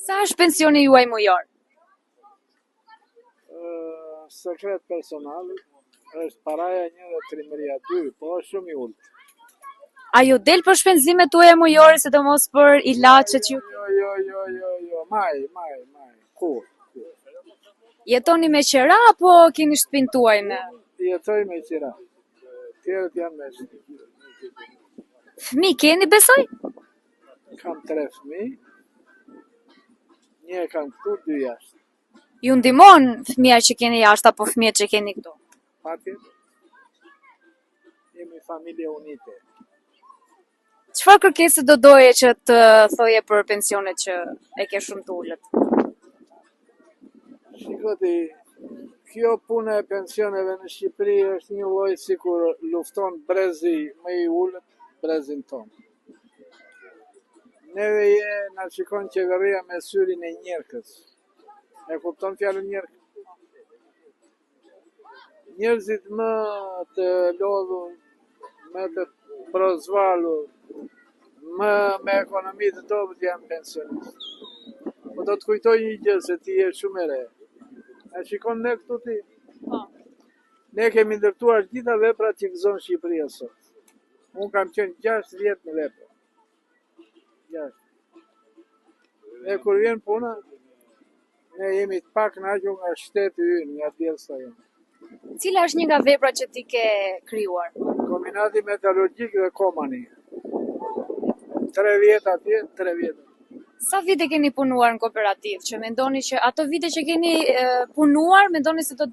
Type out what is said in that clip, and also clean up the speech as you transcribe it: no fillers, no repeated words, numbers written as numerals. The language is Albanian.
Sa është pensioni juaj mujor? Sekret personal, është paraja 1 dhe trimëria 2, po është shumë i ulët. A ju del për shpenzimet tuaja mujore, sidomos për ilaçet ju? Jo, maj, kur. Jetoni me qira apo keni shtëpinë tuaj me? Jetoj me qira, tjerët janë me shtë. Fëmijë keni besoj? Kam 3 fëmijë, 1 kam këtu, 2 jashtë. Ju ndihmon fëmija që keni jashtë apo fëmijët që keni këtu? Patjetër, jemi familje unite. Çfarë kërkesë do doje që të thoje për pensionet që e ke shumë të ulët? Shikoti, kjo punë e pensioneve në Shqipëri është një lloj sikur lufton brezi më i ulët brezin tonë. Neve na shikon qeveria me syrin e njerëkës. E kupton fjalën njerëk? Njerëzit më të lodhur, më të prozvalur, më me ekonomi të dobët janë pensionistë. Po do të kujtoj një gjë se ti je shumë e re. E shikon ne këtu ti? Po. Ne kemi ndërtuar gjitha veprat që gëzon Shqipëria sot. Unë kam qenë 6 vjet në vepra. 6. Dhe kur vjen puna, ne jemi të pak kënaqur nga shteti ynë, nga djelsa jonë. Cila është një nga veprat që ti ke krijuar? Kombinati metalurgjik dhe Komani. 3 vjet atje, 3 vjet. Sa vite keni punuar në kooperativë, që mendoni që ato vite që keni punuar, mendoni se do